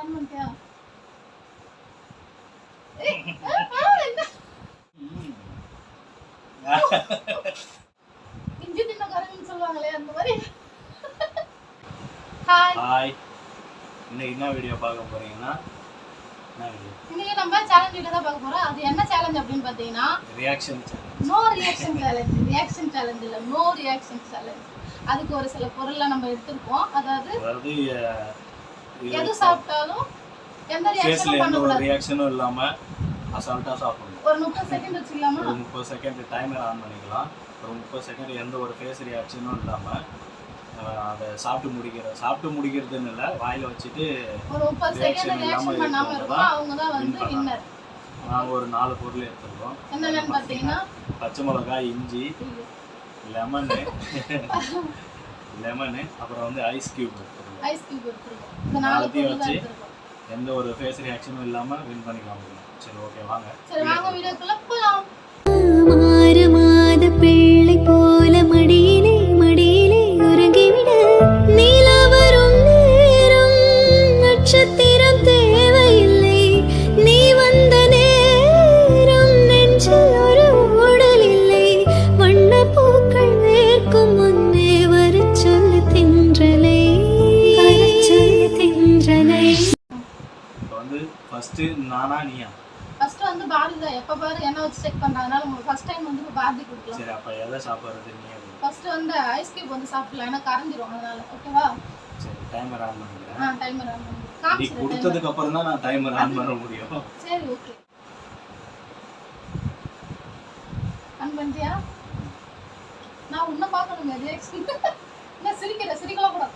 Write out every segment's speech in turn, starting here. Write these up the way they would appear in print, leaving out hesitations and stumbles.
Run பண்ணிட்டியா? இஞ்சி தின்னக்காரங்கன்னு சொல்லுவாங்களே அந்த மாதிரி. ஹாய், இன்னைக்கு என்ன வீடியோ பார்க்க போறீங்கன்னா, இன்னைக்கு நம்ம சேலஞ்ச் வீடியோ தான் பார்க்க போறோம். அது என்ன சேலஞ்ச் அப்படின்னு பார்த்தீங்கன்னா reaction challenge. No reaction challenge. Reaction challenge இல்ல, நோ ரியாக்ஷன் சேலஞ்ச். அதுக்கு ஒரு சில பொருள்லாம் நம்ம எடுத்துருக்கோம். அதாவது எது சாப்பிட்டாலும் எந்த ரியாக்ஷனும் பண்ணக்கூடாது. ரியாக்ஷனும் இல்லாம அசால்ட்டா சாப்பிடணும். ஒரு 30 செகண்ட் வச்சுக்கலாமா? ஒரு 30 செகண்ட் டைமர் ஆன் பண்ணிக்கலாம். ஒரு 30 செகண்ட் எந்த ஒரு ஃபேஸ் ரியாக்ஷனும் இல்லாம அதை சாப்பிட்டு முடிக்கிறதுன்னு இல்லை, வாயில வச்சுட்டு ஒரு 30 செகண்ட் ரியாக்ஷன் பண்ணாம இருக்கோம். அவங்க தான் வந்து வின்னர். நாங்கள் ஒரு 4 பொருள் எடுத்துருக்கோம். என்னென்னு பார்த்தீங்கன்னா, பச்சை மிளகாய், இஞ்சி, லெமனு, அப்புறம் வந்து ஐஸ் கியூப் எடுத்துருக்கோம். இந்த 4 பொருள் வச்சு எந்த ஒரு ஃபேஸ் ரியாக்ஷனும் இல்லாம வின் பண்ணிக்கலாம். சரி, ஓகே, வாங்க வீடியோக்குள்ள போலாம். மாறுமாத பிள்ளை போல மடியிலே மடியிலே உறங்கிவிட நீலா வரும் நேரம் நட்சத்திரம் தேவையில்லை, நீ வந்த நேரம் நெஞ்சில் ஒரு ஊடல் இல்லை, வண்ண பூக்கள் வேர்க்கும் முன்னே வர சொல்லு தென்றலை, இப்போ வந்து ஃபர்ஸ்ட் நானா நீயா? ஃபர்ஸ்ட் வந்து பாரதி தான். எப்ப பாரு என்ன வச்சு செக் பண்றதுனால நம்ம ஃபர்ஸ்ட் டைம் வந்து பாரதி கொடுக்கலாம். சரி, அப்ப எதை சாப்பிடுறது நீ? ஃபர்ஸ்ட் வந்து ஐஸ் கியூப் வந்து சாப்பிடலாம், ஏன்னா கரைஞ்சிரும், அதனால. ஓகேவா? சரி, டைமர் ஆன் பண்ணிக்கிறேன். டைமர் ஆன் பண்ணு. நீ கொடுத்ததுக்கு அப்புறம் தான் நான் டைமர் ஆன் பண்ண முடியும். சரி, ஓகே. ஆன் பண்ணிட்டியா? நான் உன்ன பார்க்கணுங்க ரியாக்ஷன். என்ன சிரிக்கலாம் கூடாது.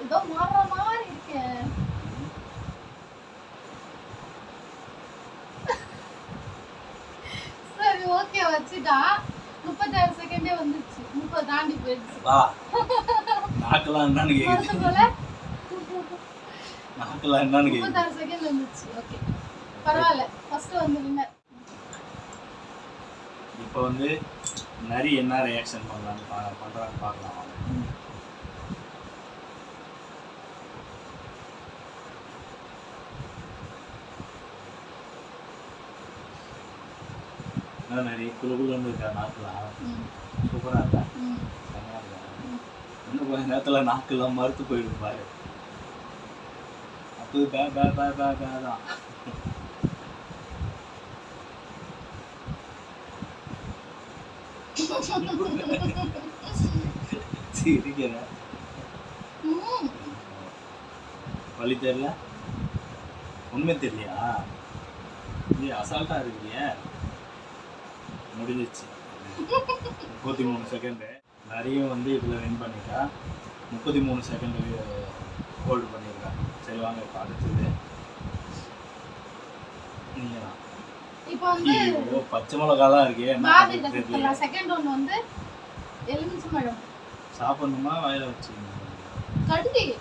இதோ மாற மாதிரி இருக்கு. சரி, ஓகே, வச்சுட்டா. 36 செகண்டே வந்துச்சு. 30 தாண்டி போயிடுச்சு. வா, நாக்கலாம் என்னன்னு கேக்குது. போல நாக்கலாம் என்னன்னு கேக்குது. 36 செகண்ட் வந்துச்சு. ஓகே, பரவாயில்ல. ஃபர்ஸ்ட் வந்து வின்னர். இப்போ வந்து நரி என்ன ரியாக்ஷன் பண்றான்னு பார்க்கலாம். நரி குழுகுலன்னு இருக்கா, நாக்குலாம் சூப்பரா இருக்கா, செம்மையா இருக்கா. இன்னும் கொஞ்ச நேரத்துல நாக்குலாம் மறுத்து போயிடும் பாரு. அப்போ பே பே பே பே பே தான். சிரிக்கிற வழி தெரியல, உண்மை தெரியலையா? நீ அசால்ட்டா இருக்கீங்க. முடிஞ்சிச்சு. 33 செகண்டு. நிறைய வந்து இதில் வின் பண்ணிட்டா. 33 செகண்டு ஹோல்டு பண்ணியிருக்கா. சரி, வாங்க இப்போ அடுத்தது நீங்க தான். இப்போ வந்து பச்சை மிளகாலாம் இருக்கே. செகண்ட் ஒன் வந்து எலுமிச்சை பழம் சாப்பிடணுமா வாயில வச்சு?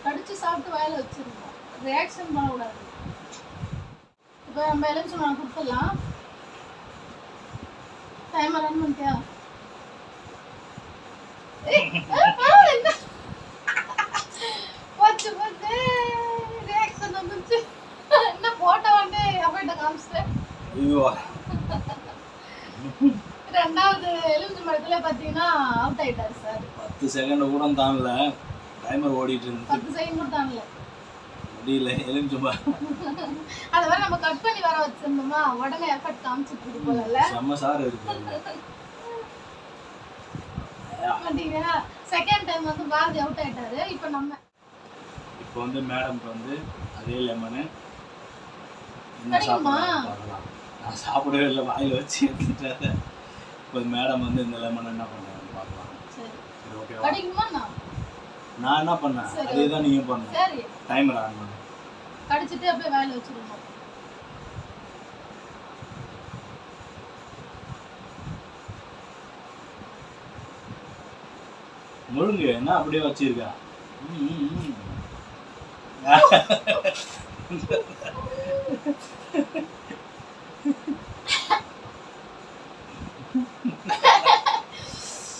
கடிச்சு சாப்பிட்டு வாயில வச்சிருக்கோம். ரியாக்ஷன் பண்ணக்கூடாது. இப்போ நம்ம எலுமிச்சை பழம் கொடுத்துடலாம். டைமர் ரன் பண்ணிட்டியா? போச்சு ரியாக்ஷன் வந்துச்சு. என்ன போட்டோ வந்து அப்டேட் காமிச்சிட்டேன். ஐயோ, ரெண்டாவது எலுமிச்சை மரத்துல பாத்தீங்கன்னா அவுட் ஆயிட்டாரு சார். 10 செகண்ட் கூட தாண்டல. டைமர் ஓடிட்டு இருந்துச்சு. 10 செகண்ட் கூட தாண்டல. முடியல. எலுமிச்சை அத வேற நம்ம கட் பண்ணி வர வச்சிருந்தோமா, உடனே எஃபர்ட் காமிச்சிட்டு இருக்கு போலல. செம்ம சார் இருக்கு. பாத்தீங்களா, செகண்ட் டைம் வந்து பாரதி அவுட் ஆயிட்டாரு. இப்போ வந்து மேடம்க்கு வந்து அதே லெமனு கிடைக்குமா? நான் சாப்பிடவே இல்லை, வாயில வச்சு எடுத்துட்டாரு. இப்போ மேடம் வந்து இந்த லெமன் என்ன பண்ணுறாங்க பார்க்கலாம். சரி, ஓகே. கிடைக்குமா? நான் என்ன பண்ணேன் அதே தான் நீயும் பண்ண. சரி, டைமர் ஆன் பண்ணு. கடிச்சிட்டு அப்படியே வாயில வச்சிருங்க. முழுங்கு என்ன அப்படியே வச்சிருக்கா.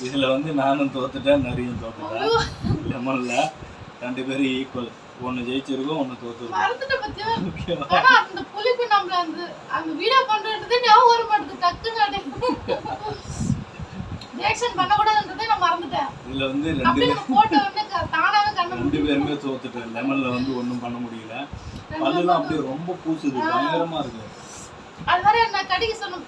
இதுல வந்து நானும் தோத்துட்டேன், நரியும் தோத்துட்டேன். லெமன்ல 2 பேரும் ஈக்குவல். ஒன்னு ஜெயிச்சிருக்கோம், ஒன்னு தோத்துருக்கோம். மறந்துட்ட பத்தியா? ஆனா அந்த புளிப்பு நம்மள அந்த வீடியோ பண்றதுக்கு ஞாபகம் வர மாட்டேங்குது. டக்குன்னு ரியாக்ஷன் பண்ண கூடாதுன்றதை நான் மறந்துட்டேன். இதுல வந்து அப்படியே போட்டோ வந்து தானாவே கண்ணு 2 பேருமே தோத்துட்டேன். லெமன்ல வந்து ஒண்ணும் பண்ண முடியல. பல்லுலாம் அப்படியே ரொம்ப கூசுது, பயங்கரமா இருக்கு. அது மாதிரி நான் கடிக்க சொன்ன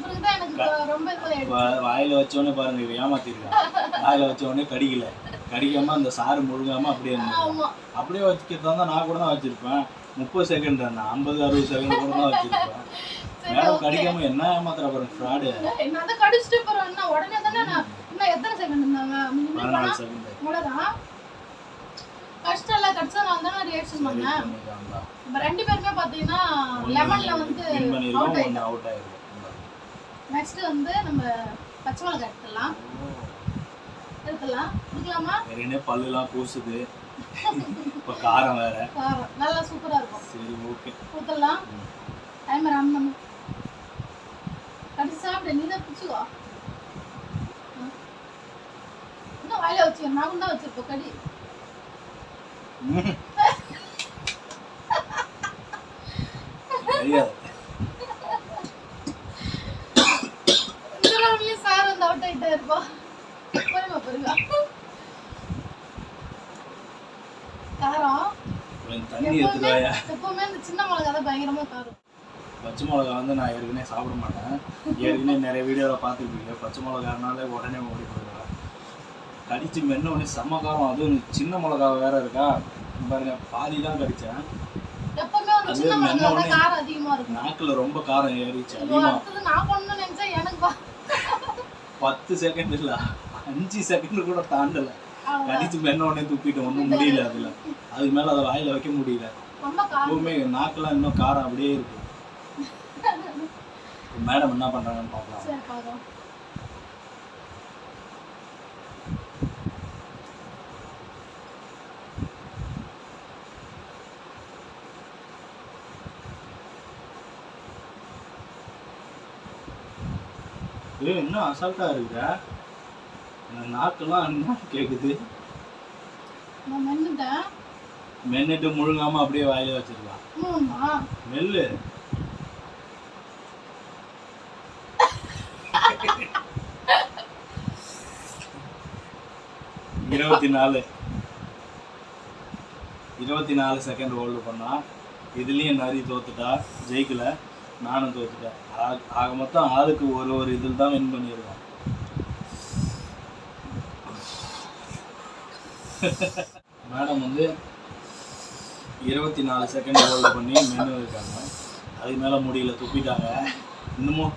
பிறகுதான் எனக்கு ரொம்ப இதுவாயிடுச்சு. வாயில வச்சோடனே பாருங்க, இவ ஏமாத்திருக்கேன். வாயில வச்ச உடனே கடிக்கல, கடிக்காம அந்த சாறு முழுகாம அப்படியே இருந்தது. அப்படியே வச்சுக்கிறதா தான் நான் கூட தான் வச்சிருப்பேன். 30 செகண்ட் தான், 50-60 செகண்ட் கூட தான் வச்சிருப்பேன். மேடம் கடிக்காம என்ன ஏமாத்துற பாருங்க, ஃப்ராடு. நான் அதை கடிச்சிட்டு போறேன். உடனே தானே நான் இன்னும் எத்தனை செகண்ட் இருந்தாங்க? 14 செகண்ட். அவ்வளவுதான். கஷ்டம் இல்ல, கடிச்சதுனால தான் ரியாக்ஷன் பண்ணேன். இப்ப 2 பேருமே பாத்தீங்கன்னா லெமன்ல வந்து அவுட் ஆயிருக்கு. நெக்ஸ்ட் வந்து நம்ம பச்சை மிளகாய் எடுத்துடலாம். குடிக்கலாமா? வேறனே பல்லுலாம் கூசுது. இப்ப காரம் வேற. காரம் நல்லா சூப்பரா இருக்கும். சரி ஓகே. ஊத்தலாம். டைமர் ஆன் பண்ணு. கடிச்சு சாப்பிடு, நீ தான் பிடிச்சுக்கோ. இன்னும் வாயில வச்சுக்கோ, நான் தான் வச்சிருப்போம். கடி. சார் வந்து அவுட் ஆயிட்டா இருப்பா. காரம் எப்பவுமே இந்த சின்ன மிளகா தான் பயங்கரமா காரம். பச்சை மிளகா வந்து நான் ஏற்கனவே சாப்பிட மாட்டேன். ஏற்கனவே நிறைய வீடியோவில் பார்த்துருப்பீங்க. பச்சை மிளகானாலே உடனே ஓடி போயிடுவேன். கடிச்சு மென்ன உடனே செம்ம காரம். அதுவும் சின்ன மிளகா வேற இருக்கா பாருங்க, பாதி தான் கடிச்சேன். எப்பவுமே வந்து சின்ன மிளகா தான் காரம் அதிகமா இருக்கும். நாக்குல ரொம்ப காரம் ஏறிச்சு அதிகமா. அடுத்து நான் பண்ணனும் நினைச்சா எனக்கு 10 செகண்ட் இல்ல 5 செகண்ட் கூட தாண்டல. கடிச்சு மென்ன உடனே துப்பிட்டு ஒன்றும் முடியல. அதுக்கு மேல அதை வாயில வைக்க முடியல. எப்பவுமே நாக்குலாம் இன்னும் காரம் அப்படியே இருக்கு. மேடம் என்ன பண்றாங்கன்னு பார்க்கலாம். இன்னும் அசால்ட்டா இருக்குதா? நாக்கெல்லாம் என்ன கேக்குது? மென்னுட்டு முழுங்காம அப்படியே வாயில வச்சிருக்கலாம். மெல்லு. இருபத்தி நாலு செகண்ட் ஹோல்டு பண்ணா. இதுலயும் நரி தோத்துட்டா, ஜெயிக்கல. நானும் தோத்துட்டேன். ஆக மொத்தம் ஆளுக்கு ஒரு இதில் தான் வின் பண்ணியிருக்கோம். மேடம் வந்து 24 செகண்ட் ஹோல்டு பண்ணி மெனு இருக்காங்க. அதுக்கு மேலே முடியல, துப்பிட்டாங்க. இன்னமும்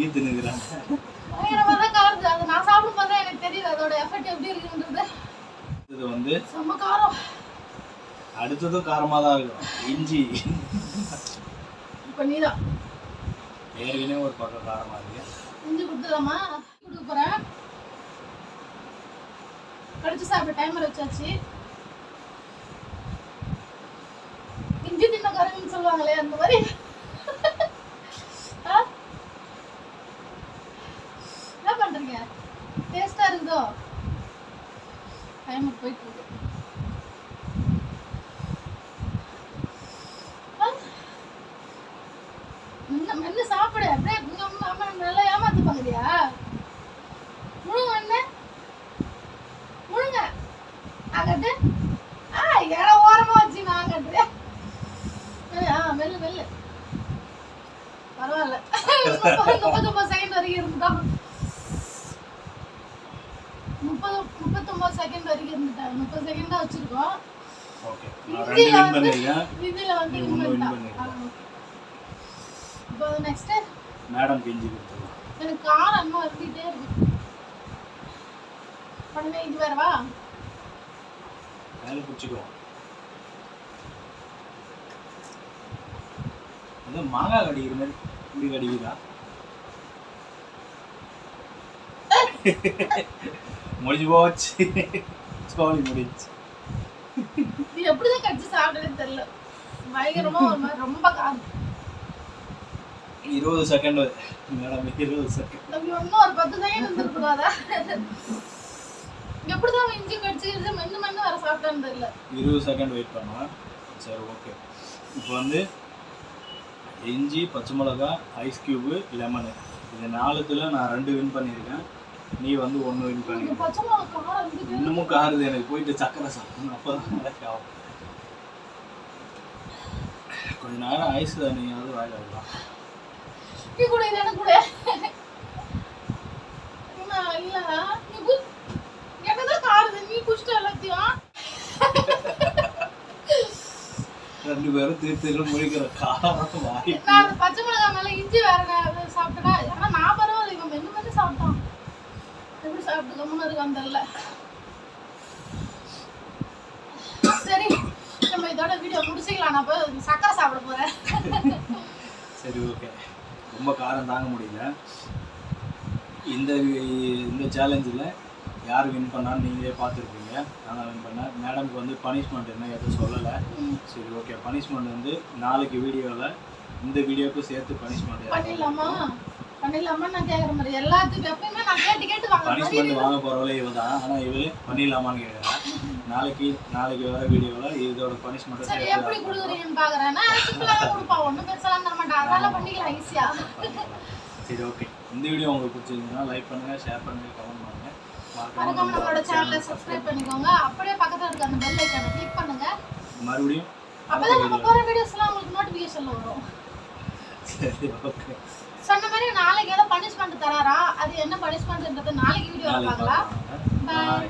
ஈத்து நிற்கிறாங்க. இது வந்து அடுத்ததும் காரமாக தான் இருக்கும். இஞ்சி ஏற்கனவே ஒரு பக்கம் காரமாக இருக்கு. இஞ்சி கொடுத்துலாமா? கொடுக்க போகிறேன். கடிச்சு சாப்பிட டைமர் வச்சாச்சு. இஞ்சி தின்ன கருவின்னு சொல்லுவாங்களே, அந்த மாதிரி. என்ன பண்றீங்க? டேஸ்டா இருக்குதோ? டைமர் போயிட்டு இருக்கு. மென்னு சாப்பிடு. அப்படியே நல்லா ஏமாத்துப்பாங்கயா. முழுங்க என்ன முழுங்க. ஆகட்டு. ஏற ஓரமா வச்சு நான் கட்டுறேன். மெல்லு மெல்லு. பரவாயில்ல. 39 செகண்ட் வரைக்கும் இருந்துட்டான். 39 செகண்ட் வரைக்கும் இருந்துட்டான். 30 செகண்ட் தான் வச்சிருக்கோம். இதுல வந்து இப்போ நெக்ஸ்ட் மேடம் பிஞ்சி கொடுத்துருவோம். எனக்கு காரம் இன்னும் வந்துட்டே இருக்கு. உடனே இது வேறவா? மேலே பிடிச்சிக்குவோம். அது மாங்காய் கடிக்கிற மாதிரி இப்படி கடிக்குதா? முடிஞ்சு போச்சு. சோழி முடிச்சு. இது எப்படிதான் கடிச்சு சாப்பிடுறதுன்னு தெரியல. பயங்கரமா ஒரு மாதிரி ரொம்ப காரம். 20 செகண்ட் மேடம், 20 செகண்ட். தம்பி இன்னும் ஒரு 10 செகண்ட் இருந்திருக்கூடாதா? எப்படிதான் இஞ்சி கடிச்சிக்கிறது மென்னு மென்னு வர சாப்பிட்டான்னு தெரியல. 20 செகண்ட் வெயிட் பண்ணலாம். சரி ஓகே. இப்போ வந்து இஞ்சி, பச்சை மிளகா, ஐஸ் கியூபு, லெமனு, இது 4த்துல நான் 2 வின் பண்ணியிருக்கேன். நீ வந்து 1 வின் பண்ணிருக்க. பச்சை மிளகா காரம் இருந்துச்சு. இன்னமும் காருது எனக்கு. போயிட்டு சக்கரை சாப்பிடணும், அப்பதான் எனக்கு ஆகும். கொஞ்ச நேரம் ஐஸ் நீயாவது வாயில வைக்கலாம். நீ கூட இது எனக்கு கூட. இல்ல நீ என்னதான் காருது, நீ குடிச்சிட்ட எல்லாத்தையும். 2 பேரும் திருத்தில முழிக்கிற காரம் வாய். நான் பச்சை மிளகா மேல இஞ்சி வேற சாப்பிட்டா, ஆனா நான் பரவாயில்ல, இவன் மென்னு மென்னு சாப்பிட்டான். எப்படி சாப்பிட்டு கம்முன்னு இருக்கான்னு தெரியல. சரி, நம்ம இதோட வீடியோ முடிச்சுக்கலாம். நான் போய் சக்கரை சாப்பிட போறேன். சரி ஓகே. ரொம்ப காரம் தாங்க முடியல. இந்த சேலஞ்சில் யார் வின் பண்ணான்னு நீங்களே பார்த்துருப்பீங்க. நான் வின் பண்ணேன். மேடம்க்கு வந்து பனிஷ்மெண்ட் என்ன எதுவும் சொல்லலை. சரி ஓகே. பனிஷ்மெண்ட் வந்து நாளைக்கு வீடியோவில் இந்த வீடியோக்கும் சேர்த்து பனிஷ்மெண்ட் பண்ணிடலாமா? நான் கேட்குற மாதிரி எல்லாத்துக்கும் எப்பயுமே நான் கேட்டு பனிஷ்மெண்ட் வாங்க போகிறவளே இவ தான். ஆனால் இவளே பண்ணிடலாமான்னு கேட்குறேன். நாளைக்கு வர வீடியோவில் இதோட பனிஷ்மெண்ட் சரி எப்படி கொடுக்குறீங்கன்னு பார்க்குறேன். நான் சிம்பிளாக கொடுப்பா, ஒன்றும் பெருசாலாம் தர மாட்டேன். அதனால பண்ணிக்கலாம் ஈஸியாக. சரி ஓகே. இந்த வீடியோ உங்களுக்கு பிடிச்சிருந்ததுன்னா லைக் பண்ணுங்கள், ஷேர் பண்ணுங்கள், கமெண்ட் பண்ணுங்கள். மறக்காம நம்மளோட சேனலை சப்ஸ்கிரைப் பண்ணிக்கோங்க. அப்படியே பக்கத்துல இருக்க அந்த பெல் ஐகானை கிளிக் பண்ணுங்க. மறுபடியும் அப்பதான் நம்ம போற வீடியோஸ்லாம் உங்களுக்கு நோட்டிஃபிகேஷன்ல வரும். சரி ஓகே. சொன்ன மாதிரி நாளைக்கு ஏதோ பனிஷ்மெண்ட் தராரா, அது என்ன பனிஷ்மெண்ட்ன்றது நாளைக்கு வீடியோல பார்க்கலாம். பை.